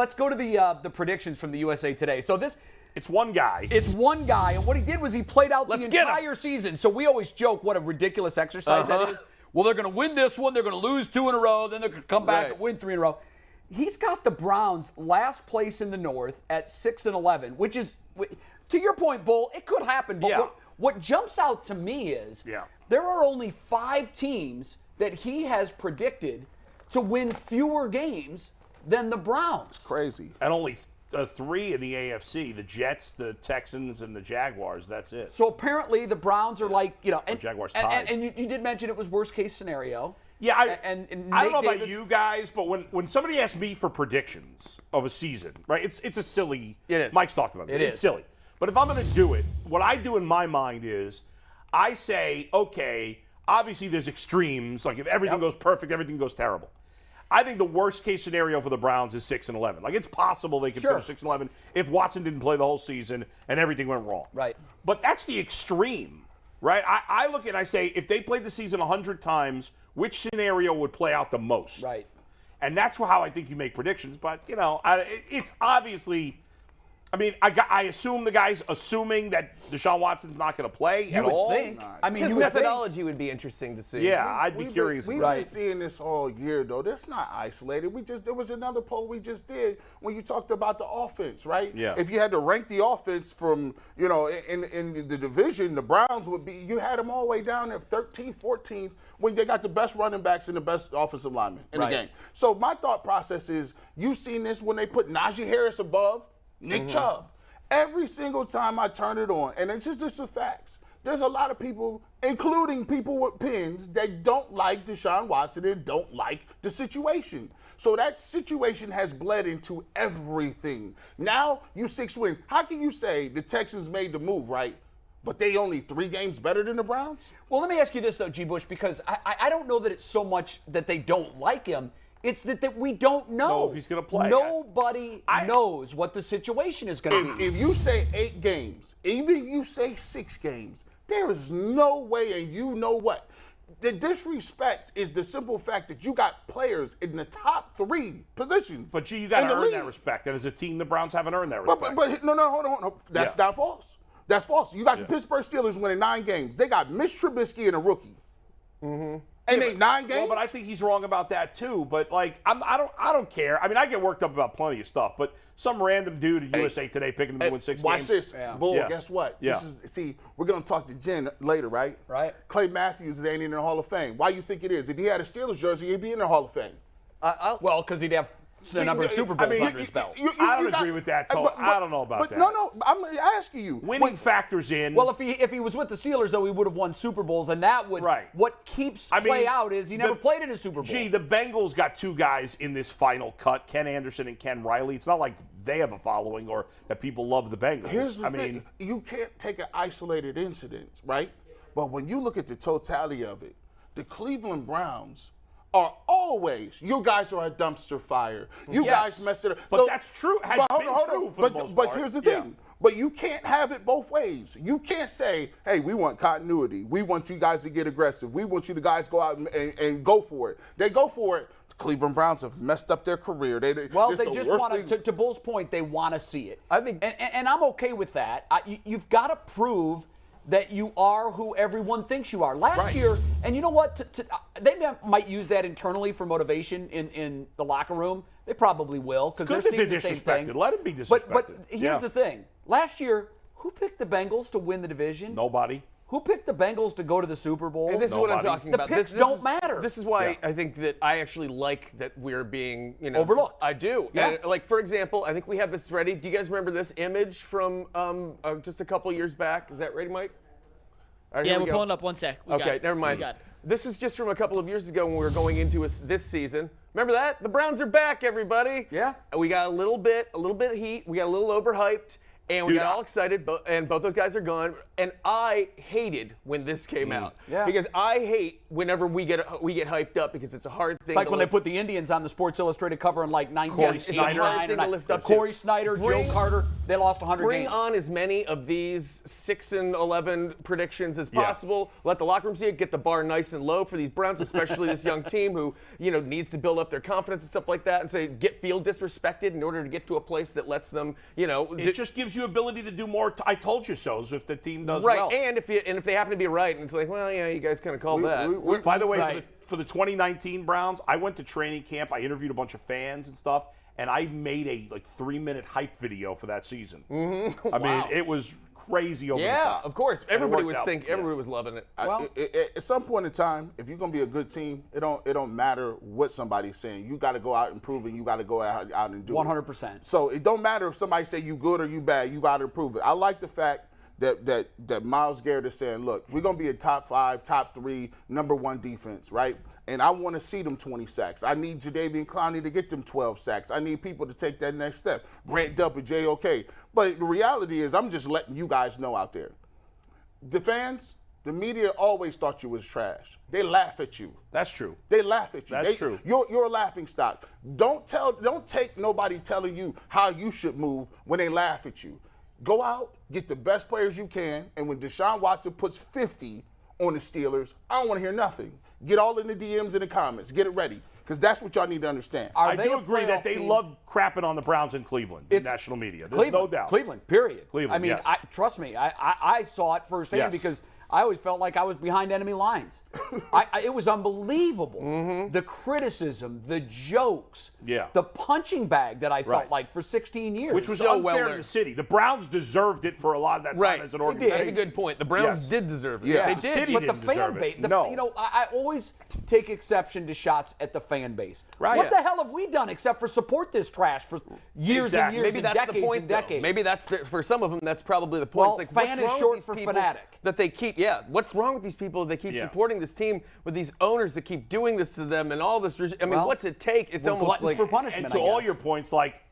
Let's go to the predictions from the USA Today. So it's one guy. It's one guy, and what he did was he played out the entire season. So we always joke what a ridiculous exercise that is. Well, they're going to win this one, they're going to lose 2 in a row, then they're going to come back and win 3 in a row. He's got the Browns last place in the North at 6-11, which is, to your point, Bull, it could happen. But what jumps out to me is there are only 5 teams that he has predicted to win fewer games than the Browns. It's crazy. And only 3 in the AFC, the Jets, the Texans, and the Jaguars. That's it. So apparently the Browns are and Jaguars tied. And you did mention it was worst case scenario. Yeah, I don't know about Davis, you guys, but when somebody asks me for predictions of a season, right, it's a silly. It is. Mike's talked about it. It's silly. But if I'm going to do it, what I do in my mind is I say, okay, obviously there's extremes. Like if everything goes perfect, everything goes terrible. I think the worst case scenario for the Browns is 6-11. Like it's possible they could finish 6-11 if Watson didn't play the whole season and everything went wrong. Right. But that's the extreme, right? I look at it and I say if they played the season 100 times, which scenario would play out the most? Right. And that's how I think you make predictions. But it's obviously. I mean, I assume the guy's assuming that Deshaun Watson's not going to play at all. Think. I mean, his methodology would be interesting to see. Yeah, I'd be curious. We've been seeing this all year, though. That's not isolated. There was another poll we just did when you talked about the offense, right? Yeah. If you had to rank the offense from, in the division, the Browns would be. You had them all the way down there, 13th, 14th, when they got the best running backs and the best offensive linemen in the game. So my thought process is, you've seen this when they put Najee Harris above Nick Chubb. Every single time I turn it on, and it's just the facts, there's a lot of people, including people with pins, that don't like Deshaun Watson and don't like the situation. So that situation has bled into everything. Now you 6 wins. How can you say the Texans made the move, right? But they only 3 games better than the Browns? Well, let me ask you this, though, G. Bush, because I don't know that it's so much that they don't like him. It's that we don't know if he's going to play. Nobody knows what the situation is going to be. If you say 8 games, even if you say 6 games, there is no way, and you know what? The disrespect is the simple fact that you got players in the top 3 positions. But, you got to earn that respect. And as a team, the Browns haven't earned that respect. But no, hold on. That's not false. That's false. You got the Pittsburgh Steelers winning 9 games. They got Mitch Trubisky and a rookie. And they 9 games. Well, but I think he's wrong about that too. But I don't care. I mean, I get worked up about plenty of stuff. But some random dude at USA Today picking them to win 6 games. Watch this, Bull. Guess what? Yeah. We're gonna talk to Jen later, right? Right. Clay Matthews ain't in the Hall of Fame. Why you think it is? If he had a Steelers jersey, he'd be in the Hall of Fame. Well, because he'd have the number of Super Bowls under his belt. I don't agree with that, Toll. I don't know about that. No, I'm asking you. Winning factors in. Well, if he was with the Steelers, though, he would have won Super Bowls, and that would. What keeps Clay out is he never played in a Super Bowl. Gee, the Bengals got 2 guys in this final cut, Ken Anderson and Ken Riley. It's not like they have a following or that people love the Bengals. Here's the thing. You can't take an isolated incident, right? But when you look at the totality of it, the Cleveland Browns are always, you guys are a dumpster fire. You guys messed it up. But that's true. Has been true for the most part. But here's the thing. But you can't have it both ways. You can't say, hey, we want continuity. We want you guys to get aggressive. We want you to guys go out and go for it. They go for it. The Cleveland Browns have messed up their career. They just want to Bull's point, they want to see it. I think, and I'm okay with that. You've got to prove that you are who everyone thinks you are. Last year, and you know what? They might use that internally for motivation in the locker room. They probably will because they're seeing the same thing. Let him be disrespected. But here's the thing. Last year, who picked the Bengals to win the division? Nobody. Who picked the Bengals to go to the Super Bowl? And this is what I'm talking about. The picks don't matter. This is why I think that I actually like that we're being overlooked. I do. Yeah. And, for example, I think we have this ready. Do you guys remember this image from just a couple years back? Is that ready, Mike? Right, yeah, we're pulling up 1 sec. Okay, never mind. This is just from a couple of years ago when we were going into this season. Remember that? The Browns are back, everybody. Yeah. We got a little bit of heat. We got a little overhyped. And we got all excited, and both those guys are gone. and I hated when this came out. Yeah. Because I hate whenever we get hyped up because it's a hard thing. It's like when they put the Indians on the Sports Illustrated cover in like 1989. Corey Snyder, Joe Carter, they lost 100 Bring games. on as many of these 6-11 predictions as possible. Let the locker room see it. Get the bar nice and low for these Browns, especially this young team who needs to build up their confidence and stuff like that, and feel disrespected in order to get to a place that lets them, It just gives you ability to do more. I told you so's if the team does right. well. And if they happen to be right, and it's like, well, yeah, you guys kind of called that. By the way, for the 2019 Browns, I went to training camp. I interviewed a bunch of fans and stuff, and I made a 3-minute hype video for that season. I mean, it was crazy over the top. Yeah, of course. Everybody was everybody was loving it. At some point in time, if you're gonna be a good team, it don't matter what somebody's saying. You got to go out and prove it. You got to go out and do 100%. So it don't matter if somebody say you good or you bad. You got to prove it. I like the fact that Myles Garrett is saying, look, we're gonna be a top 5, top 3, number 1 defense, right? And I want to see them 20 sacks. I need Jadeveon Clowney to get them 12 sacks. I need people to take that next step. Grant Delpit, JOK. But the reality is, I'm just letting you guys know out there. The fans, the media always thought you was trash. They laugh at you. That's true. They laugh at you. That's true. You're a laughing stock. Don't take nobody telling you how you should move when they laugh at you. Go out, get the best players you can, and when Deshaun Watson puts 50 on the Steelers, I don't want to hear nothing. Get all in the DMs and the comments. Get it ready, because that's what y'all need to understand. I do agree that they love crapping on the Browns in Cleveland, in national media. There's no doubt. Cleveland, period. Cleveland, I mean, yes. trust me, I saw it firsthand because I always felt like I was behind enemy lines. It was unbelievable. Mm-hmm. The criticism, the jokes, Yeah. the punching bag that I felt like for 16 years. Which was So unfair well to the city. The Browns deserved it for a lot of that time as an They did. organization. That's a good point. The Browns did deserve it. Yeah. They The did. city But the didn't fan deserve base, it. No. I always take exception to shots at the fan base. Right. What Yeah. the hell have we done except for support this trash for years Exactly. and years Maybe and that's decades the point, and though. decades? Maybe that's for some of them. That's probably the point. Well, It's like, fan what's is wrong short with for these people fanatic. that they keep. Yeah, what's wrong with these people? They keep supporting this team with these owners that keep doing this to them and all this. I mean, Well, what's it take? It's we're almost gluttons like for punishment. And to I all guess. your points, like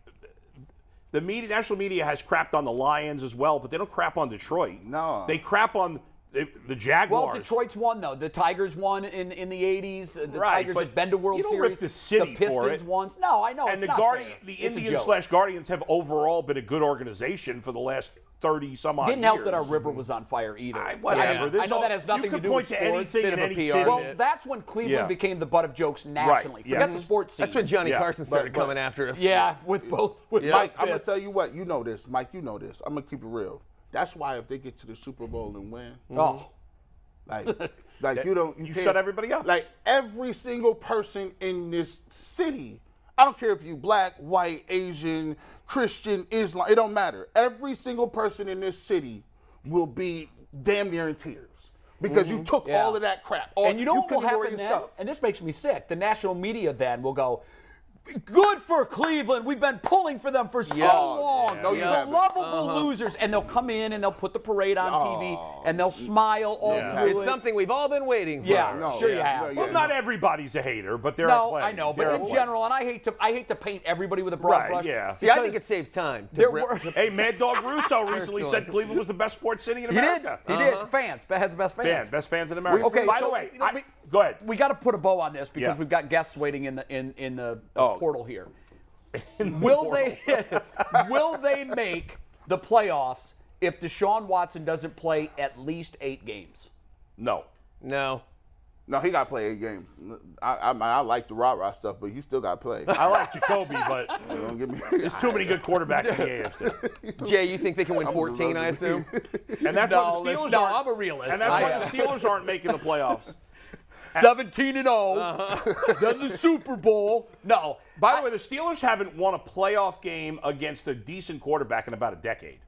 the national media has crapped on the Lions as well, but they don't crap on Detroit. No. They crap on the Jaguars. Well, Detroit's won though. The Tigers won in the '80s. The Right, Tigers but have been to World you don't Series. rip the city the Pistons for it. once. No, I know. And it's the not Guardian, fair. the It's a Indians joke. / Guardians have overall been a good organization for the last 30-some odd Didn't years. help that our river was on fire either. Whatever. I know that has nothing you to could do point with to sports. anything Bit in of a any PR city. Well, that's when Cleveland became the butt of jokes nationally. Forget the sports scene. that's when Johnny Yeah. Carson started But- coming after us. Yeah, with both. With Mike, both I'm gonna fists. tell you what. You know this, Mike. You know this. I'm gonna keep it real. That's why if they get to the Super Bowl and win, Oh, like you don't, you You can't- shut everybody up. Like every single person in this city, I don't care if you black, white, Asian, Christian, Islam, it don't matter. Every single person in this city will be damn near in tears because you took all of that crap. and you know what will couldn't wear happen your then? stuff. And this makes me sick. The national media then will go, good for Cleveland. We've been pulling for them for so long. No, you the haven't. lovable losers. And they'll come in and they'll put the parade on TV and they'll smile all through It's it. something we've all been waiting for. Yeah, No, sure yeah, you have. no, yeah. Well, not everybody's a hater, but there are No, plenty. I know, There but are in plenty. general, and I hate to paint everybody with a broad Right, brush. yeah. See, I think because it saves time. there were. Hey, Mad Dog Russo recently said Cleveland was the best sports city in He did. America. He did. Fans had the best fans. Best fans in America. Okay, By so, the way, you know, go ahead. We got to put a bow on this because Yeah. we've got guests waiting in the Oh. portal here. Will they make the playoffs if Deshaun Watson doesn't play at least 8 games? No. No. No, he got to play 8 games. I like the rah-rah stuff, but he still got to play. I like Jacoby, but Don't give me. there's too many good quarterbacks in the AFC. Jay, you think they can win 14, I assume? And that's why the Steelers no, aren't. I'm a realist. And that's why the Steelers aren't making the playoffs. 17-0, then the Super Bowl. No. By the way, the Steelers haven't won a playoff game against a decent quarterback in about a decade.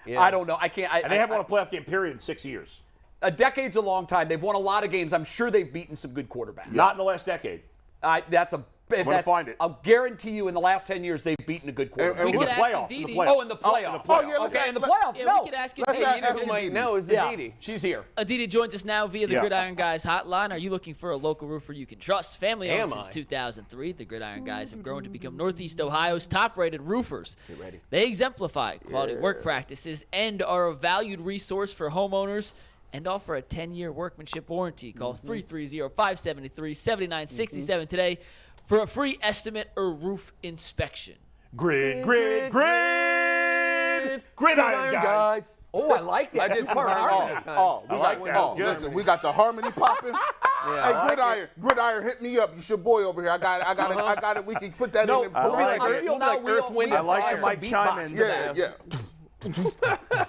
Yeah. I don't know. I can't. And they haven't won a playoff game, period, in 6 years. A decade's a long time. They've won a lot of games. I'm sure they've beaten some good quarterbacks. Not in the last decade. That's a I'm going to find it. I'll guarantee you in the last 10 years they've beaten a good quarterback. And In the could playoffs. Oh, in the playoffs. in the playoffs. yeah, let's Okay, in the playoffs, Yeah, no. we could ask Let's Aditi. ask Who might Aditi. know is Yeah, Aditi. she's here. Aditi joins us now via the Yeah. Gridiron Guys hotline. Are you looking for a local roofer you can trust? Family owned Am since I? 2003, the Gridiron Guys have grown to become Northeast Ohio's top-rated roofers. Get ready. They exemplify quality work practices and are a valued resource for homeowners and offer a 10-year workmanship warranty. Call 330-573-7967 today for a free estimate or roof inspection. Gridiron guys. Oh, I like that. I did Two some part harmony. harmony. We I like got, that. That's good. listen, we got the harmony popping. Yeah. Gridiron, hit me up. You your boy over here. I got it. We can put that No, in. I like I it. feel We'll be now like we Earth, all- Wind, we I like apply the some Mike beatbox chime to in. that. Yeah.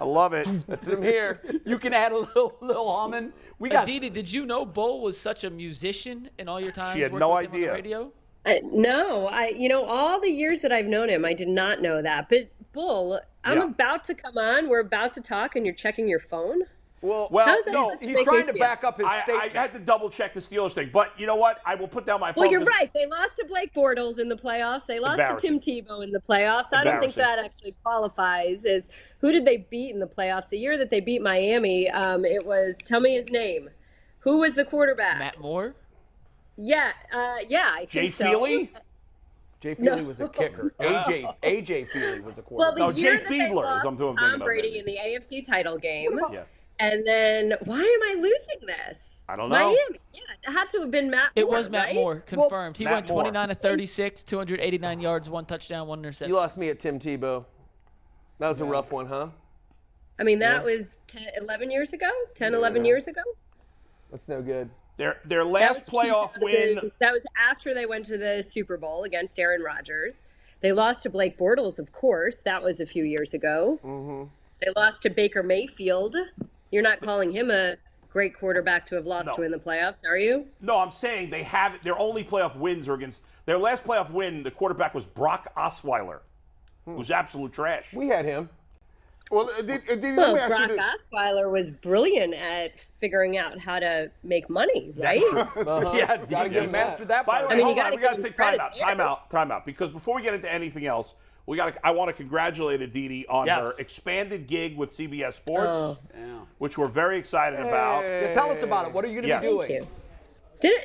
I love it. That's him here. You can add a little humming. We got Aditi, did you know Bull was such a musician in all your time? She had working no with him on the idea. radio? No, all the years that I've known him, I did not know that. But Bull, I'm Yeah. about to come on. We're about to talk, and you're checking your phone. Well, How's that no, supposed to he's make trying me to feel? back up his I statement. had to double check the Steelers thing, but you know what? I will put down my phone. Well, you're 'cause- right. They lost to Blake Bortles in the playoffs. They lost to Embarrassing. Tim Tebow in the playoffs. I don't think Embarrassing. that actually qualifies as who did they beat in the playoffs? The year that they beat Miami, it was, tell me his name. Who was the quarterback? Matt Moore? Yeah, I Jay think so. Feely? Jay Feely was a kicker. AJ Feely was a Well, quarterback. the No, year Jay that they Fiedler is lost who I'm thinking Tom of, Brady maybe. in the AFC title game. Yeah. And then, why am I losing this? I don't know. Miami. Yeah, it had to have been Matt It Moore, was Matt right? Moore, confirmed. He Matt went Moore. 29 of 36, 289 yards, 1 touchdown, 1 interception. You lost me at Tim Tebow. That was a rough one, huh? I mean, that was 11 years ago? 11 years ago? That's no good. Their That last was playoff 2000 win. That was after they went to the Super Bowl against Aaron Rodgers. They lost to Blake Bortles, of course. That was a few years ago. Mm-hmm. They lost to Baker Mayfield. You're not calling him a great quarterback to have lost to in the playoffs, are you? No, I'm saying they have their only playoff wins are against their last playoff win. The quarterback was Brock Osweiler, who's absolute trash. We had him. Well, let me Well, ask you Brock this. Osweiler was brilliant at figuring out how to make money, right? Yeah, Gotta give him mastered that. By the part. way, mean, hold you on. gotta We got to give take him time credit out. Because before we get into anything else, I want to congratulate Aditi on Yes. her expanded gig with CBS Sports, Oh. which we're very excited about. Yeah, tell us about it. What are you going to Yes. be doing? Thank you.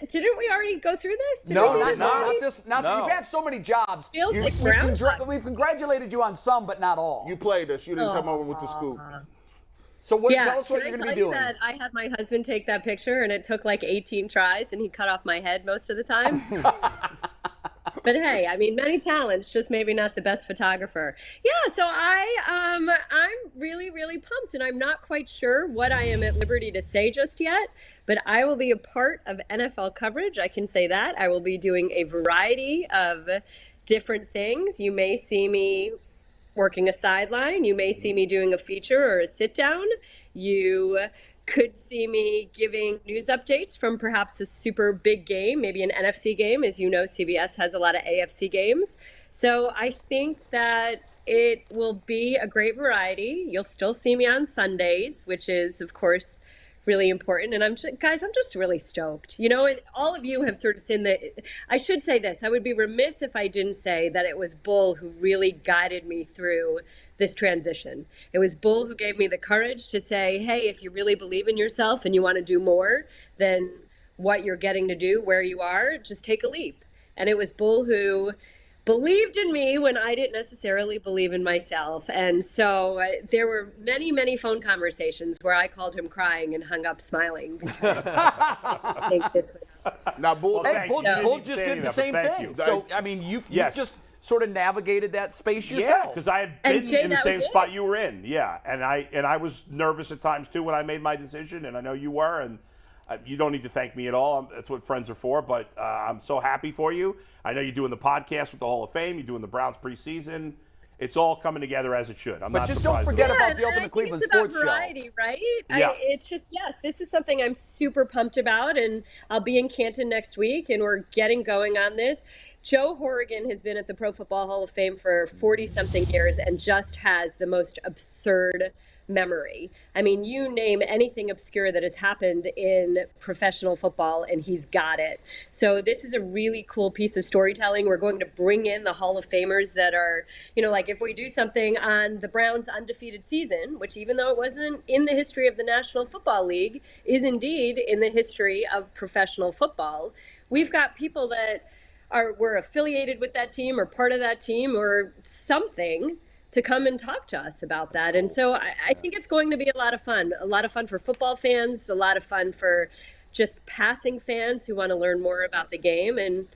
Didn't we already go through this? Did No, we do not this no. already? this. Not No. You've had so many jobs. Feels like groundhog. We've congratulated you on some, but not all. You played us. You didn't come over with the scoop. So Yeah, tell us what can you're I going to be tell you doing. that I had my husband take that picture, and it took like 18 tries, and he cut off my head most of the time. But hey, I mean, many talents, just maybe not the best photographer. Yeah, so I'm really, really pumped, and I'm not quite sure what I am at liberty to say just yet. But I will be a part of NFL coverage. I can say that. I will be doing a variety of different things. You may see me working a sideline. You may see me doing a feature or a sit down. You could see me giving news updates from perhaps a super big game, maybe an NFC game. As you know, CBS has a lot of AFC games. So I think that it will be a great variety. You'll still see me on Sundays, which is, of course, really important. And I'm just really stoked. You know, all of you have sort of seen I should say this. I would be remiss if I didn't say that it was Bull who really guided me through this transition. It was Bull who gave me the courage to say, hey, if you really believe in yourself and you want to do more than what you're getting to do where you are, just take a leap. And it was Bull who believed in me when I didn't necessarily believe in myself. And so there were many, many phone conversations where I called him crying and hung up smiling. Because I think this was Now, Bull, Hey, Thank Bull, you. You Bull didn't just say did the that, but same thank thing. you. So, I mean, you've Yes. just sort of navigated that space Yeah, yourself. because I had And been Jay, in the that same was it. spot you were in. Yeah, and I was nervous at times too when I made my decision, and I know you were. And you don't need to thank me at all. That's what friends are for. But I'm so happy for you. I know you're doing the podcast with the Hall of Fame. You're doing the Browns preseason. It's all coming together as it should. I'm But not just don't surprised at forget all. about and the Ultimate I think Cleveland it's about Sports Show. variety, right? Yeah. It's just, yes, this is something I'm super pumped about, and I'll be in Canton next week, and we're getting going on this. Joe Horrigan has been at the Pro Football Hall of Fame for 40-something years and just has the most absurd memory. I mean, you name anything obscure that has happened in professional football and he's got it. So this is a really cool piece of storytelling. We're going to bring in the Hall of Famers that are, like if we do something on the Browns' undefeated season, which even though it wasn't in the history of the National Football League, is indeed in the history of professional football, we've got people that were affiliated with that team or part of that team or something to come and talk to us about that. And so I think it's going to be a lot of fun for football fans, a lot of fun for just passing fans who want to learn more about the game. And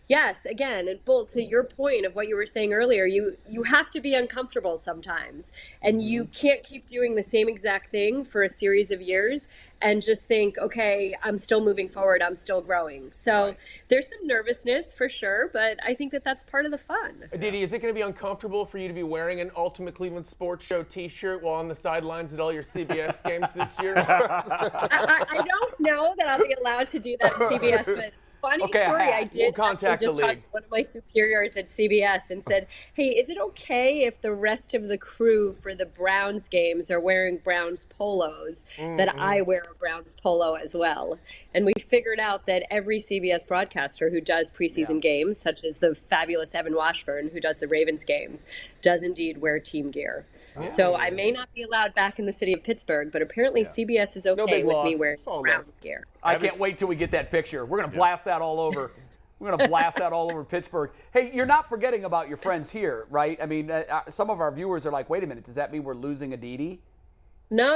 yes, again, and Bull, to your point of what you were saying earlier, you have to be uncomfortable sometimes, and you can't keep doing the same exact thing for a series of years and just think, okay, I'm still moving forward, I'm still growing. So there's some nervousness for sure, but I think that that's part of the fun. Aditi, is it going to be uncomfortable for you to be wearing an Ultimate Cleveland Sports Show t-shirt while on the sidelines at all your CBS games this year? I don't know that I'll be allowed to do that at CBS, but funny story, I did actually just talk to one of my superiors at CBS and said, hey, is it okay if the rest of the crew for the Browns games are wearing Browns polos, that I wear a Browns polo as well? And we figured out that every CBS broadcaster who does preseason games, such as the fabulous Evan Washburn, who does the Ravens games, does indeed wear team gear. So I may not be allowed back in the city of Pittsburgh, but apparently CBS is okay with me wearing Browns gear. I can't wait till we get that picture. We're going to blast that all over. We're going to blast that all over Pittsburgh. Hey, you're not forgetting about your friends here, right? I mean, some of our viewers are like, wait a minute, does that mean we're losing Aditi? No.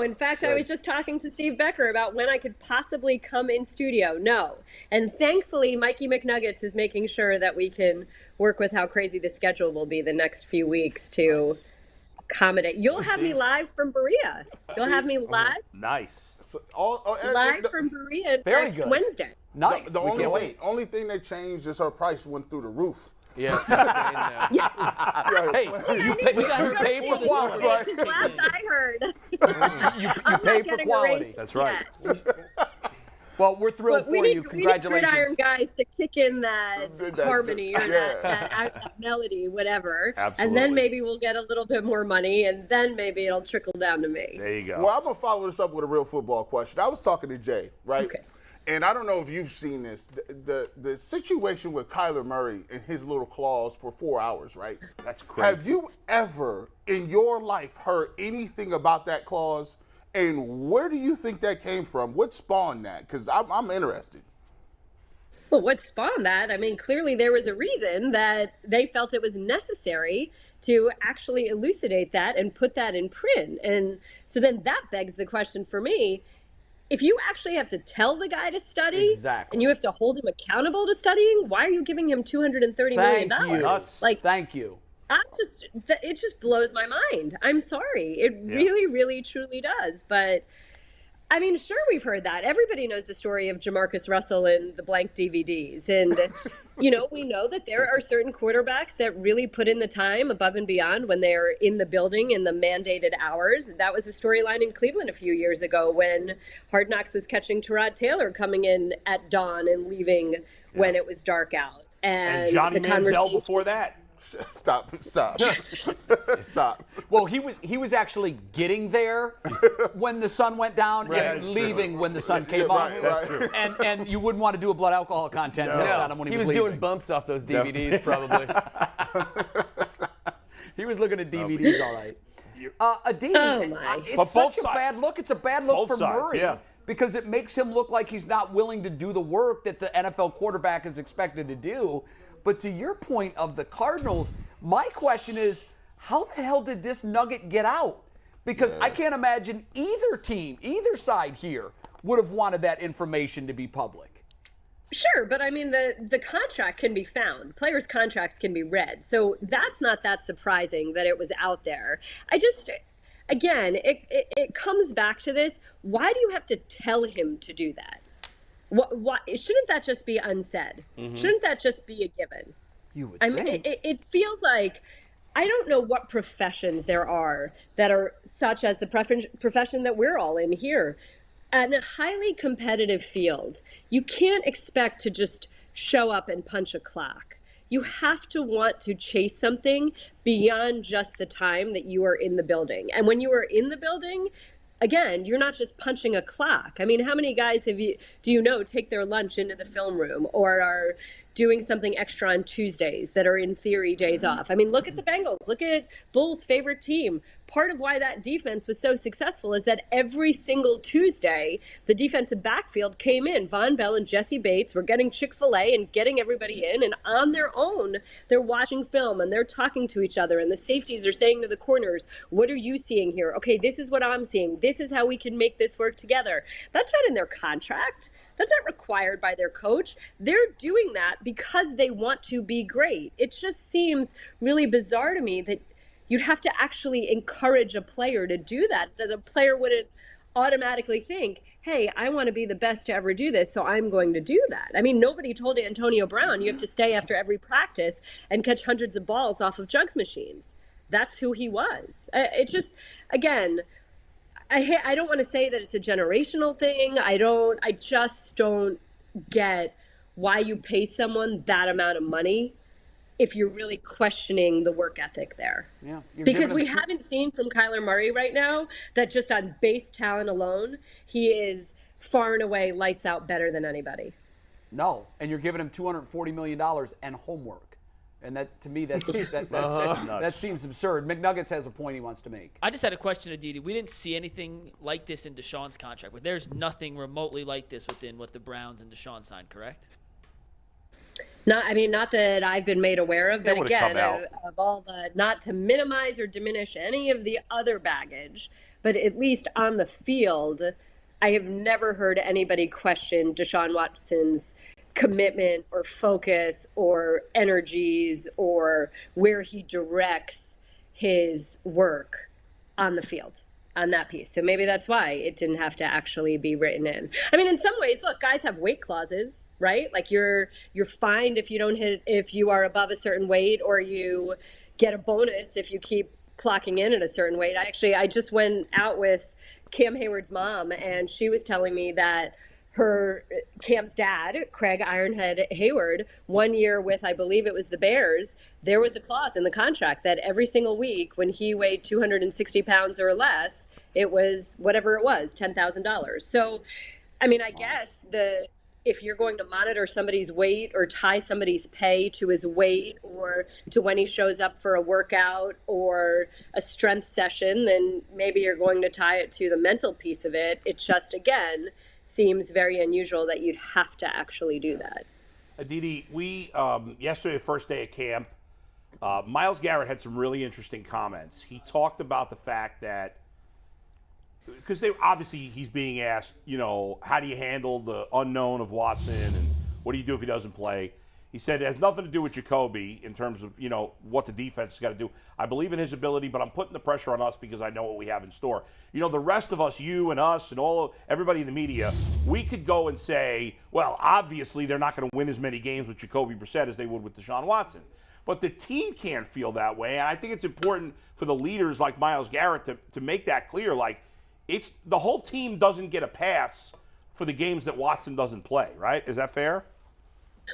In fact, I was just talking to Steve Becker about when I could possibly come in studio. No. And thankfully, Mikey McNuggets is making sure that we can work with how crazy the schedule will be the next few weeks to accommodate. You'll have me live from Berea. You'll have me live. Nice. So, live from Berea next Wednesday. Nice. The only thing they changed is her price went through the roof. Yeah, it's insane now. Hey, you pay for quality. Last I heard. You pay for quality. That's right. Well, we're thrilled for you. Congratulations. We need Gridiron guys to kick in that harmony or that melody, whatever. Absolutely. And then maybe we'll get a little bit more money, and then maybe it'll trickle down to me. There you go. Well, I'm going to follow this up with a real football question. I was talking to Jay, right? Okay. And I don't know if you've seen this. The situation with Kyler Murray and his little clause for 4 hours, right? That's crazy. Have you ever in your life heard anything about that clause? And where do you think that came from? What spawned that? Because I'm interested. Well, what spawned that? I mean, clearly there was a reason that they felt it was necessary to actually elucidate that and put that in print. And so then that begs the question for me, if you actually have to tell the guy to study and you have to hold him accountable to studying, why are you giving him $230 million? Thank you. It just blows my mind. I'm sorry. It really, really, truly does. But I mean, sure, we've heard that. Everybody knows the story of Jamarcus Russell and the blank DVDs. And, we know that there are certain quarterbacks that really put in the time above and beyond when they're in the building in the mandated hours. That was a storyline in Cleveland a few years ago when Hard Knocks was catching Tyrod Taylor coming in at dawn and leaving when it was dark out. And Johnny Manziel before that. Stop. Well, he was actually getting there when the sun went down and leaving when the sun came up. Right. And you wouldn't want to do a blood alcohol content test on him when he was leaving. Doing bumps off those DVDs probably. He was looking at DVDs all right. Aditi, it's but such a bad look. It's a bad look for Murray because it makes him look like he's not willing to do the work that the NFL quarterback is expected to do. But to your point of the Cardinals, my question is, how the hell did this nugget get out? Because I can't imagine either team, either side here, would have wanted that information to be public. Sure, but I mean, the contract can be found. Players' contracts can be read. So that's not that surprising that it was out there. Again, it comes back to this. Why do you have to tell him to do that? Why shouldn't that just be unsaid? Shouldn't that just be a given? You would think. Mean, it feels like I don't know what professions there are that are such as the profession that we're all in here. In a highly competitive field, you can't expect to just show up and punch a clock. you have to want to chase something beyond just the time that you are in the building. And when you are in the building, again, you're not just punching a clock. I mean, how many guys do you know take their lunch into the film room or are doing something extra on Tuesdays that are in theory days off? I mean, look at the Bengals. Look at Bull's favorite team. Part of why that defense was so successful is that every single Tuesday, the defensive backfield came in. Von Bell and Jesse Bates were getting Chick-fil-A and getting everybody in. And on their own, they're watching film and they're talking to each other. And the safeties are saying to the corners, what are you seeing here? Okay, this is what I'm seeing. This is how we can make this work together. That's not in their contract. That's not required by their coach. They're doing that because they want to be great. It just seems really bizarre to me that you'd have to actually encourage a player to do that a player wouldn't automatically think, hey, I want to be the best to ever do this, so I'm going to do that. I mean, nobody told Antonio Brown you have to stay after every practice and catch hundreds of balls off of jugs machines. That's who he was. It just, again, I don't want to say that it's a generational thing. I just don't get why you pay someone that amount of money if you're really questioning the work ethic there. Yeah, because we haven't seen from Kyler Murray right now that just on base talent alone, he is far and away lights out better than anybody. No, and you're giving him $240 million and homework. And that, to me, that seems absurd. McNuggets has a point he wants to make. I just had a question, Aditi. We didn't see anything like this in Deshaun's contract, but there's nothing remotely like this within what the Browns and Deshaun signed, correct? Not that I've been made aware of, but again, of all the, not to minimize or diminish any of the other baggage, but at least on the field, I have never heard anybody question Deshaun Watson's commitment or focus or energies or where he directs his work on the field on that piece. So maybe that's why it didn't have to actually be written in. I mean, in some ways, look, guys have weight clauses, right? Like you're fined if you are above a certain weight, or you get a bonus if you keep clocking in at a certain weight. I just went out with Cam Hayward's mom, and she was telling me that Cam's dad, Craig Ironhead Hayward, 1 year with, I believe it was the Bears, there was a clause in the contract that every single week when he weighed 260 pounds or less, it was whatever it was, $10,000. So, I mean, I guess if you're going to monitor somebody's weight or tie somebody's pay to his weight or to when he shows up for a workout or a strength session, then maybe you're going to tie it to the mental piece of it. It just, again, seems very unusual that you'd have to actually do that. Aditi, we yesterday, the first day of camp, Myles Garrett had some really interesting comments. He talked about the fact that, because obviously he's being asked, how do you handle the unknown of Watson and what do you do if he doesn't play? He said it has nothing to do with Jacoby in terms of, what the defense has got to do. I believe in his ability, but I'm putting the pressure on us because I know what we have in store. The rest of us, you and us and everybody in the media, we could go and say, well, obviously they're not going to win as many games with Jacoby Brissett as they would with Deshaun Watson. But the team can't feel that way. And I think it's important for the leaders like Myles Garrett to make that clear. Like, it's the whole team doesn't get a pass for the games that Watson doesn't play, right? Is that fair?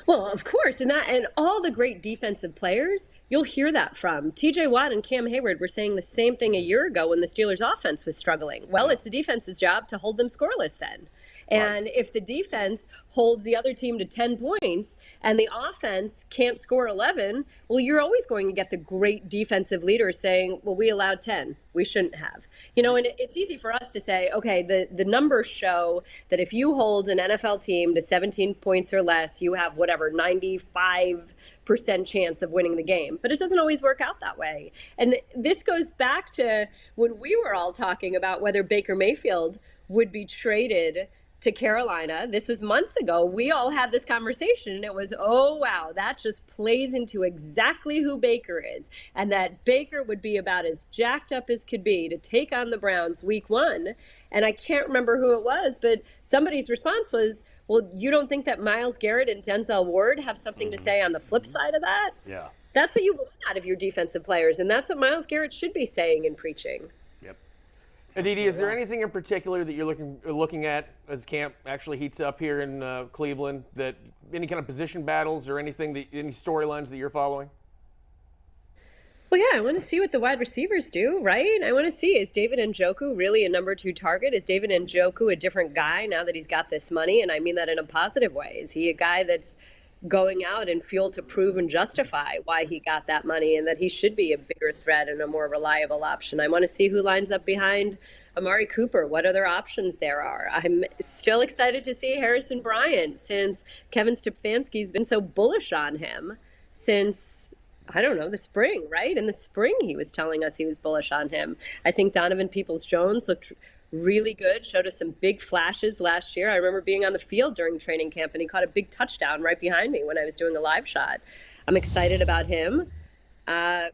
Well, of course, and all the great defensive players, you'll hear that from. T.J. Watt and Cam Hayward were saying the same thing a year ago when the Steelers' offense was struggling. Well, it's the defense's job to hold them scoreless then. And if the defense holds the other team to 10 points and the offense can't score 11, well, you're always going to get the great defensive leader saying, well, we allowed 10. We shouldn't have. And it's easy for us to say, okay, the numbers show that if you hold an NFL team to 17 points or less, you have 95% chance of winning the game. But it doesn't always work out that way. And this goes back to when we were all talking about whether Baker Mayfield would be traded to Carolina. This was months ago. We all had this conversation, and it was, oh, wow, that just plays into exactly who Baker is, and that Baker would be about as jacked up as could be to take on the Browns week 1. And I can't remember who it was, but somebody's response was, well, you don't think that Myles Garrett and Denzel Ward have something to say on the flip side of that? Yeah. That's what you want out of your defensive players, and that's what Myles Garrett should be saying and preaching. Aditi, is there anything in particular that you're looking at as camp actually heats up here in Cleveland? That any kind of position battles or any storylines that you're following? Well, yeah, I want to see what the wide receivers do, right? I want to see, is David Njoku really a number 2 target? Is David Njoku a different guy now that he's got this money? And I mean that in a positive way. Is he a guy that's going out and fuel to prove and justify why he got that money and that he should be a bigger threat and a more reliable option? I want to see who lines up behind Amari Cooper, what other options there are. I'm still excited to see Harrison Bryant since Kevin Stefanski's been so bullish on him since, I don't know, the spring, right? In the spring, he was telling us he was bullish on him. I think Donovan Peoples-Jones looked really good, showed us some big flashes last year. I remember being on the field during training camp, and he caught a big touchdown right behind me when I was doing a live shot. I'm excited about him. I'm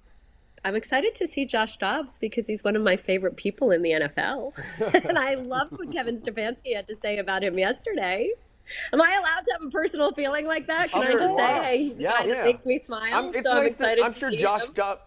excited to see Josh Dobbs because he's one of my favorite people in the NFL. And I loved what Kevin Stefanski had to say about him yesterday. Am I allowed to have a personal feeling like that? Can I just say, hey, he's the guy that makes me smile? I'm excited to see him.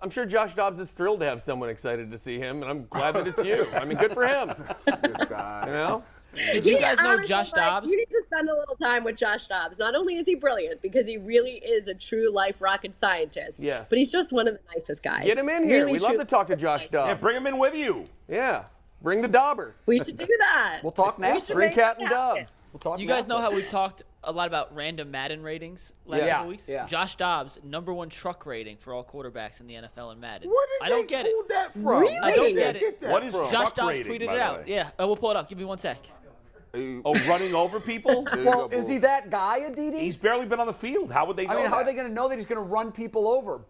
I'm sure Josh Dobbs is thrilled to have someone excited to see him, and I'm glad that it's you. I mean, good for him. This guy. You know? Did you guys know Josh Dobbs? You need to spend a little time with Josh Dobbs. Not only is he brilliant, because he really is a true life rocket scientist, yes, but he's just one of the nicest guys. Get him in here. Really, we'd love to talk to Josh Dobbs. Yeah, bring him in with you. Yeah. Bring the Dauber. We should do that. We'll talk NASA. Bring Cat and Dobbs. We'll talk. You guys know how we've talked a lot about random Madden ratings last couple weeks? Yeah. Josh Dobbs, #1 truck rating for all quarterbacks in the NFL in Madden. Where did I don't they get pull it. that from? Really? I don't get it. What is Josh truck Dobbs rating, tweeted by it the out. way? Yeah, we'll pull it up. Give me 1 sec. Oh, running over people? Well, is he that guy, Aditi? He's barely been on the field. How would they know how are that? they going to know that he's going to run people over?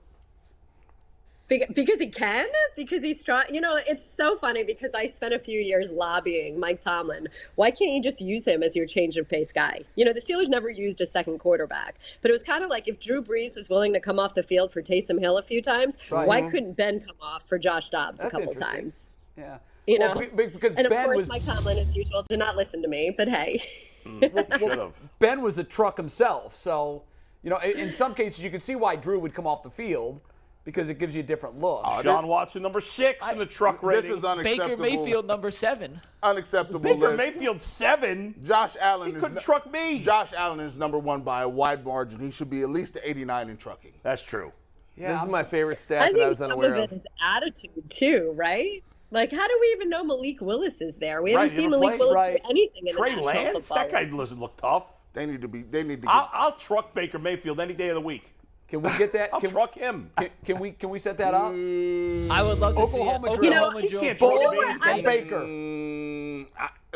Because he can? Because he's strong? You know, it's so funny because I spent a few years lobbying Mike Tomlin. Why can't you just use him as your change of pace guy? You know, the Steelers never used a second quarterback. But it was kind of like if Drew Brees was willing to come off the field for Taysom Hill a few times, why couldn't Ben come off for Josh Dobbs a couple times? Yeah. You know? Because and of Ben course, Mike Tomlin, as usual, did not listen to me, but hey. Should have. Ben was a truck himself. So, you know, in some cases, you can see why Drew would come off the field because it gives you a different look. Deshaun Watson, #6 in the truck rating. This is unacceptable. Baker Mayfield, #7. Unacceptable Baker list. Mayfield 7. Josh Allen He couldn't truck me. Josh Allen is #1 by a wide margin. He should be at least 89 in trucking. That's true. Yeah, this is my favorite stat I that I was think some unaware of of. it is attitude, too, right? Like, how do we even know Malik Willis is there? We haven't Right, seen never Malik played. Willis Right. do anything in Trey the National Lance? Football That guy League. doesn't look tough. They need to get. I'll truck Baker Mayfield any day of the week. Can we get that? I'll truck him. Can we set that up? I would love to Oklahoma see it. drill. Oklahoma He drill. can't truck Bulls me. and Baker.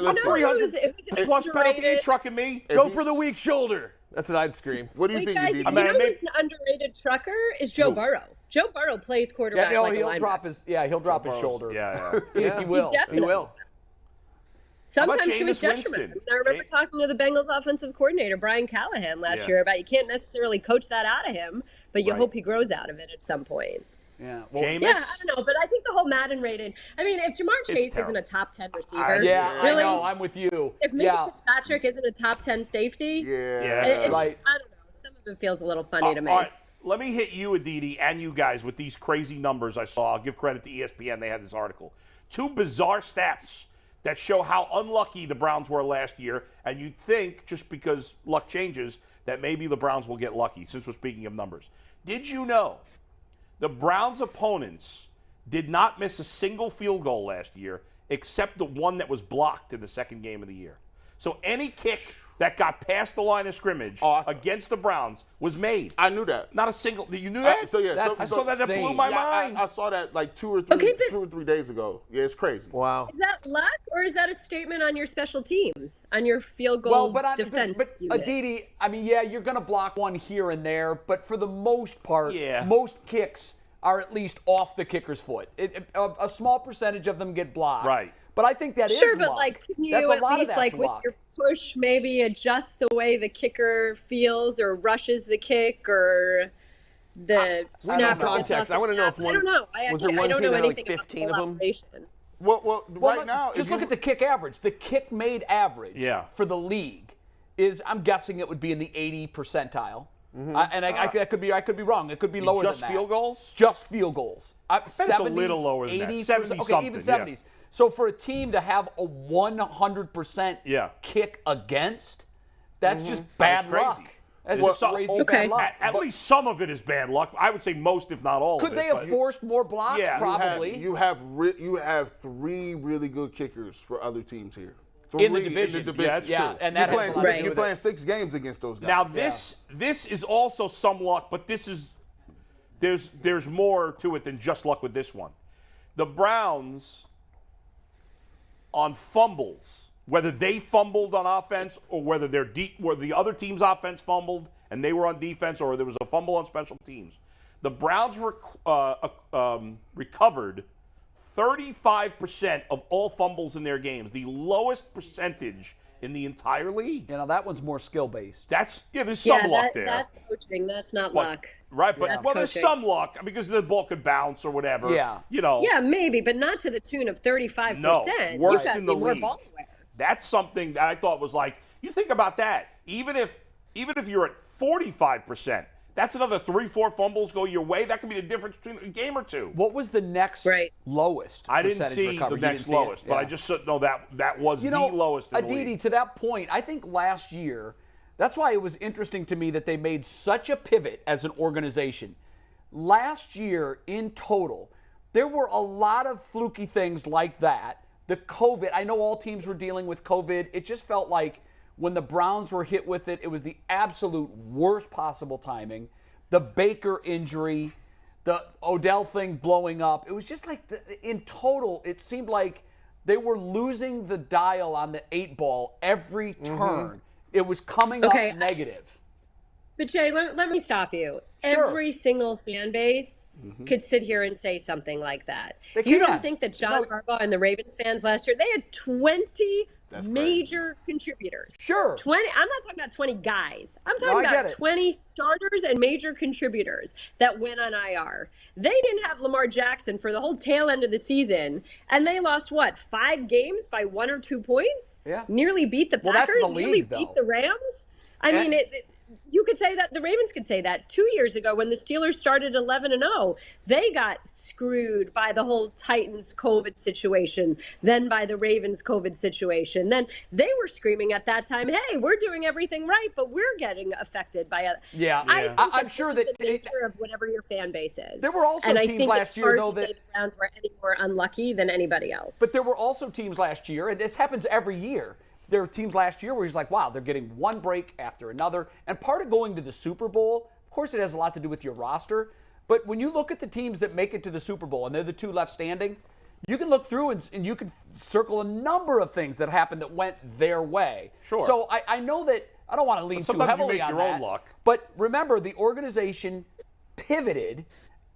Listen, 300 plus pounds. He ain't trucking me. Go for the weak shoulder. That's what I'd scream. what do you Hey think, guys, Aditi? you know who's an underrated trucker is Joe Burrow. Joe Burrow plays quarterback Yeah, no, like a he'll linebacker. drop his shoulder. Yeah. He will. definitely He will. Sometimes Jameis to his detriment. Winston? I mean, I remember talking to the Bengals offensive coordinator, Brian Callahan, last year about you can't necessarily coach that out of him, but you hope he grows out of it at some point. Yeah. Well, Jameis? Yeah, I don't know, but I think the whole Madden rating. I mean, if Jamar Chase isn't a top 10 receiver, yeah, really, I know. I'm with you. if Minka Fitzpatrick isn't a top 10 safety, Yeah, it's just, right. I don't know. Some of it feels a little funny to me. All right, let me hit you, Aditi, and you guys with these crazy numbers I saw. I'll give credit to ESPN. They had this article. 2 bizarre stats that show how unlucky the Browns were last year, and you'd think, just because luck changes, that maybe the Browns will get lucky, since we're speaking of numbers. Did you know the Browns' opponents did not miss a single field goal last year, except the one that was blocked in the second game of the year? So any kick that got past the line of scrimmage against the Browns was made. I knew that. Not a single. You knew that? That's I saw that. That blew insane. my mind. I saw that like 2 or 3 days ago. Yeah, it's crazy. Wow. Is that luck, or is that a statement on your special teams, on your field goal defense unit? Aditi, I mean, yeah, you're going to block one here and there, but for the most part, Yeah. most kicks are at least off the kicker's foot. A small percentage of them get blocked. Right. But I think that is Sure, but luck. like, can you That's a at lot of least that's like with luck. your push maybe adjust the way the kicker feels or rushes the kick or the We need snap? context. I want to know if one. I don't know. Was there one I don't team know that had like anything about the 15 of whole them? operation. Well, right now, just look at the kick average. The kick made average Yeah. for the league is, I'm guessing it would be in the 80 percentile. I could be wrong. It could be lower than that. Just field goals? Just field goals. It's a little lower than that. 70 okay, something. even 70s. Yeah. So for a team to have a 100% kick against, that's just bad luck. That's just crazy bad luck. At least some of it is bad luck. I would say most, if not all of it. Could they have forced more blocks? Yeah. Probably. You have 3 really good kickers for other teams here. In the division. Yeah, that's true. And that you're playing 6 games against those guys. Now this is also some luck, but there's more to it than just luck with this one. The Browns on fumbles, whether they fumbled on offense or whether where the other team's offense fumbled and they were on defense, or there was a fumble on special teams, the Browns recovered 35% of all fumbles in their games, the lowest percentage in the entire league. You know, that one's more skill-based. There's some luck there. That's coaching. That's not luck. Right, but there's some luck because the ball could bounce or whatever. Yeah. Yeah, maybe, but not to the tune of 35%. No, worse in the more league. ball aware. That's something that I thought was like, you think about that. Even if you're at 45%, that's another 3-4 fumbles go your way. That could be the difference between a game or two. What was the next lowest? I didn't see the next lowest, but I just know that was the lowest in the Aditi, league. to that point, I think last year, that's why it was interesting to me that they made such a pivot as an organization. Last year, in total, there were a lot of fluky things like that. The COVID, I know all teams were dealing with COVID. It just felt like when the Browns were hit with it, it was the absolute worst possible timing. The Baker injury, the Odell thing blowing up. It was just like, in total, it seemed like they were losing the dial on the 8 ball every turn. It was coming up negative. But Jay, let me stop you. Sure. Every single fan base could sit here and say something like that. They You can. don't think that John Harbaugh and the Ravens fans last year, they had 20 major contributors. Sure. 20. I'm not talking about 20 guys. I'm talking I about get it. 20 starters and major contributors that went on IR. They didn't have Lamar Jackson for the whole tail end of the season, and they lost 5 games by 1 or 2 points? Yeah. Nearly beat the Well, that's Packers, the league, nearly though. beat the Rams. I mean, you could say that the Ravens could say that 2 years ago when the Steelers started 11-0, they got screwed by the whole Titans COVID situation, then by the Ravens COVID situation. Then they were screaming at that time, "Hey, we're doing everything right, but we're getting affected by it." I'm sure that the nature of whatever your fan base is. There were also and I teams think last it's year, hard though, to say that the Browns were any more unlucky than anybody else. But there were also teams last year, and this happens every year. There were teams last year where he's like, wow, they're getting one break after another. And part of going to the Super Bowl, of course, it has a lot to do with your roster. But when you look at the teams that make it to the Super Bowl, and they're the 2 left standing, you can look through and you can circle a number of things that happened that went their way. Sure. So I know that I don't want to lean too heavily on that. Sometimes you make your own luck. But remember, the organization pivoted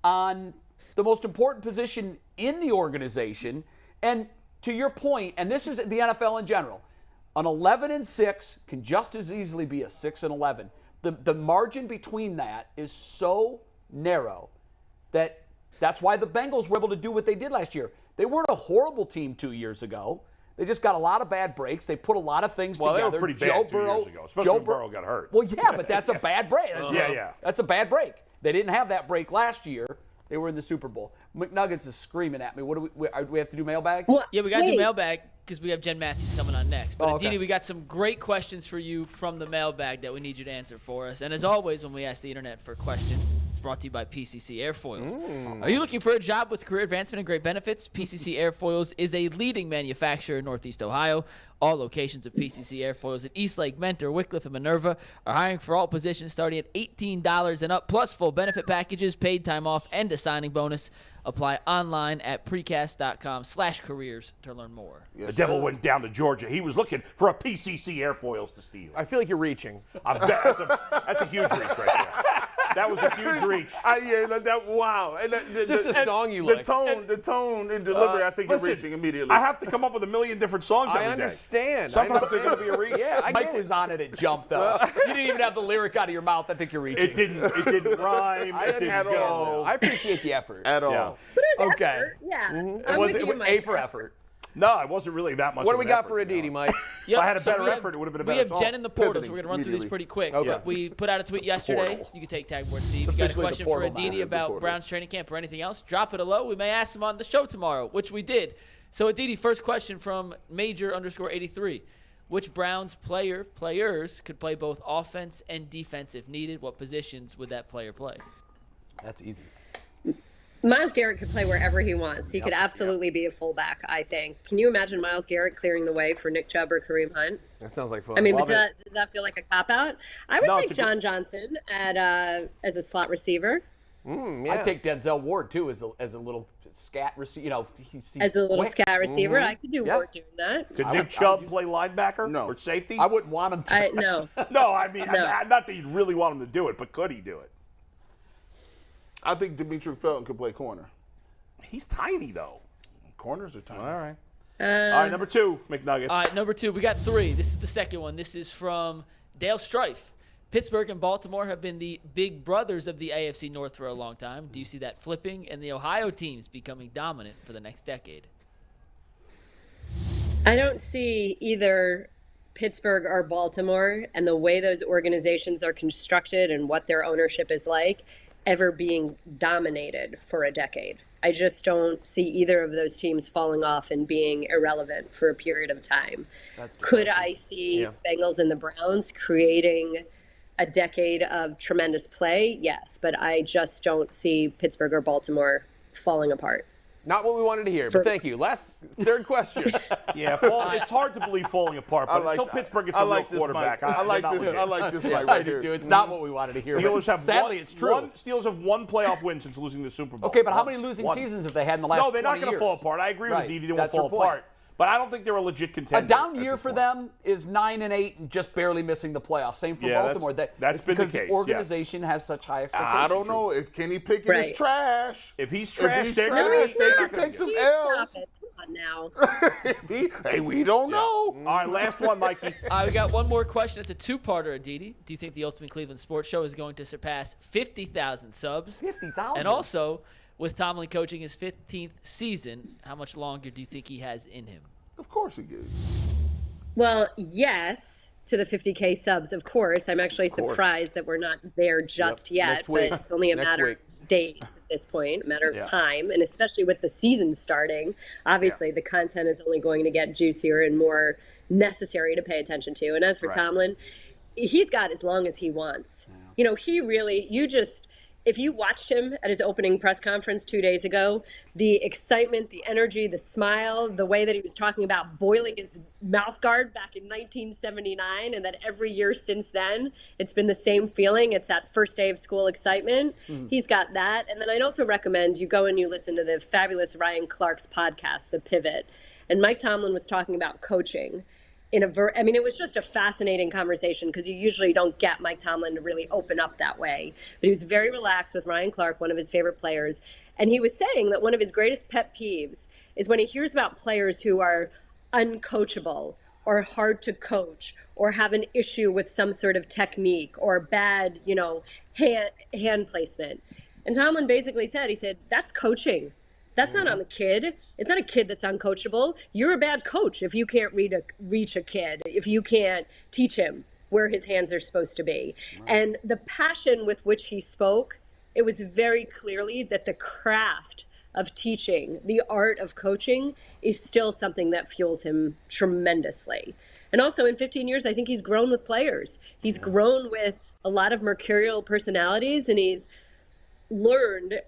on the most important position in the organization. And to your point, and this is the NFL in general, an 11-6 can just as easily be a 6-11. The margin between that is so narrow that's why the Bengals were able to do what they did last year. They weren't a horrible team 2 years ago. They just got a lot of bad breaks. They put a lot of things together. Well, they were pretty bad 2 years ago, especially when Burrow got hurt. Well, yeah, but that's a bad break. Yeah. That's a bad break. They didn't have that break last year. They were in the Super Bowl. McNuggets is screaming at me. What do we have to do mailbag? Yeah, we got to do mailbag because we have Jen Matthews coming on next. But okay. Aditi, we got some great questions for you from the mailbag that we need you to answer for us. And as always, when we ask the internet for questions, it's brought to you by PCC Airfoils. Are you looking for a job with career advancement and great benefits? PCC Airfoils is a leading manufacturer in Northeast Ohio. All locations of PCC Airfoils at Eastlake, Mentor, Wickliffe, and Minerva are hiring for all positions starting at $18 and up, plus full benefit packages, paid time off, and a signing bonus. Apply online at precast.com/careers to learn more. The devil went down to Georgia. He was looking for a PCC Airfoils to steal. I feel like you're reaching. That's a huge reach right there. That was a huge reach. Wow. And It's just a song you like. The tone and delivery, I think you're reaching immediately. I have to come up with a million different songs every day. I understand. Sometimes they're going to be a reach. Yeah, Mike was on it at Jump, though. You didn't even have the lyric out of your mouth. I think you're reaching. It didn't rhyme. It didn't go. I appreciate the effort. At all. Yeah. But it was Okay. effort. Yeah. It I'm was with you, A Mike. for effort. No, it wasn't really that much. What do of we an got effort, for Aditi, Mike? If I had a better effort, it would have been a better We have song. Jen in the portal, so Pivoting we're going to run through these immediately. pretty quick. Okay. We put out a tweet yesterday. portal. You can take tag board, Steve. You got a officially the question for portal now. Aditi It is the about portal. Browns training camp or anything else? Drop it below. We may ask him on the show tomorrow, which we did. So, Aditi, first question from Major_83. Which Browns players could play both offense and defense if needed? What positions would that player play? That's easy. Myles Garrett could play wherever he wants. He could absolutely be a fullback, I think. Can you imagine Myles Garrett clearing the way for Nick Chubb or Kareem Hunt? That sounds like fun. I mean, Love does that feel like a cop-out? I would No, take it's a John Johnson as a slot receiver. Yeah. I'd take Denzel Ward, too, as a little scat receiver. You know, he's As a little quick. scat receiver. I could do Yeah. Ward doing that. Could I Nick would Chubb use- play linebacker No. or safety? I wouldn't want him to. No. No, I mean, No. not that you'd really want him to do it, but could he do it? I think Demetri Felton could play corner. He's tiny, though. Corners are tiny. All right. All right, number 2, McNuggets. All right, number 2. We got 3. This is the second one. This is from Dale Strife. Pittsburgh and Baltimore have been the big brothers of the AFC North for a long time. Do you see that flipping and the Ohio teams becoming dominant for the next decade? I don't see either Pittsburgh or Baltimore and the way those organizations are constructed and what their ownership is like ever being dominated for a decade. I just don't see either of those teams falling off and being irrelevant for a period of time. Could I see Bengals and the Browns creating a decade of tremendous play? Yes, but I just don't see Pittsburgh or Baltimore falling apart. Not what we wanted to hear, but thank you. Third question. Yeah, it's hard to believe falling apart, but until Pittsburgh gets a real quarterback, I like they're not this. legit. I like this Mike I right do here. too. It's not what we wanted to hear. Steelers have Sadly, it's true. Steelers have one playoff win since losing the Super Bowl. Okay, but how many losing One. seasons have they had in the last 20 No, they're not going to years? fall apart. I agree with Right. Didi. They won't That's her fall point. apart. But I don't think they're a legit contender. A down at year this for point. them is 9-8 and just barely missing the playoffs. Same for Yeah, Baltimore. that's it's been the because case, the organization has such high expectations. I don't know if Kenny Pickett Right. is trash. If he's trash, they're trash, going they can take some L's. Stop it. Come on now. Hey, we don't know. All right, last one, Mikey. We got one more question. It's a two-parter, Aditi. Do you think the Ultimate Cleveland Sports Show is going to surpass 50,000 subs? 50,000? And also, with Tomlin coaching his 15th season, how much longer do you think he has in him? Of course he did. Well, yes, to the 50K subs, of course. I'm actually surprised that we're not there just yet, Next but week. it's only a Next matter week. of days at this point, a matter of time, and especially with the season starting, obviously the content is only going to get juicier and more necessary to pay attention to. And as for Tomlin, he's got as long as he wants. You know, he really, if you watched him at his opening press conference 2 days ago, the excitement, the energy, the smile, the way that he was talking about boiling his mouth guard back in 1979, and that every year since then, it's been the same feeling. It's that first day of school excitement. He's got that. And then I'd also recommend you go and you listen to the fabulous Ryan Clark's podcast, The Pivot. And Mike Tomlin was talking about coaching. I mean, it was just a fascinating conversation because you usually don't get Mike Tomlin to really open up that way. But he was very relaxed with Ryan Clark, one of his favorite players. And he was saying that one of his greatest pet peeves is when he hears about players who are uncoachable or hard to coach or have an issue with some sort of technique or bad, hand placement. And Tomlin basically said, that's coaching. That's not on the kid. It's not a kid that's uncoachable. You're a bad coach if you can't reach a kid, if you can't teach him where his hands are supposed to be. Right. And the passion with which he spoke, it was very clearly that the craft of teaching, the art of coaching, is still something that fuels him tremendously. And also in 15 years, I think he's grown with players. He's grown with a lot of mercurial personalities, and he's learned.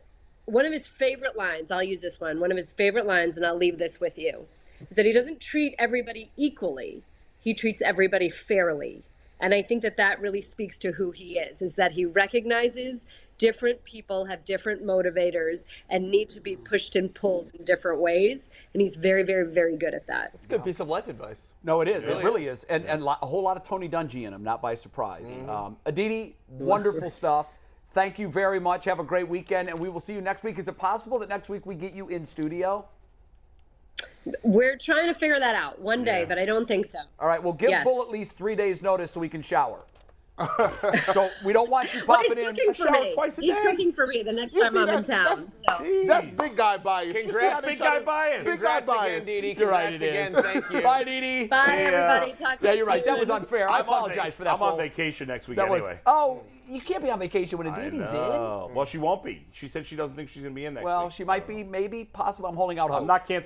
One of his favorite lines, I'll use this one of his favorite lines, and I'll leave this with you, is that he doesn't treat everybody equally. He treats everybody fairly. And I think that really speaks to who he is that he recognizes different people have different motivators and need to be pushed and pulled in different ways. And he's very, very, very good at that. It's a good piece of life advice. No, it is. It really is. And a whole lot of Tony Dungy in him, not by surprise. Aditi, wonderful stuff. Thank you very much. Have a great weekend, and we will see you next week. Is it possible that next week we get you in studio? We're trying to figure that out one day, but I don't think so. All right, well, give Yes. Bull at least 3 days' notice so we can shower. So we don't want you Well, he's popping in. cooking for shower me. twice a He's day. cooking for me the next You time see, I'm in town. So. That's big guy bias. You see Congrats, how they big try guy to- bias. Big guy Congrats again, bias. Didi. You're right, Congrats it again. is. Thank you. Bye, Didi. Bye, See ya. everybody. Talk to Yeah, you you're right. That was soon. unfair. I apologize for that. I'm on Bull. vacation next week That was. anyway. Oh, you can't be on vacation when I Aditi's in. know. Well, she won't be. She said she doesn't think she's going to be in next Well, week. she might be, maybe, possible. I'm holding out hope. I'm not canceling.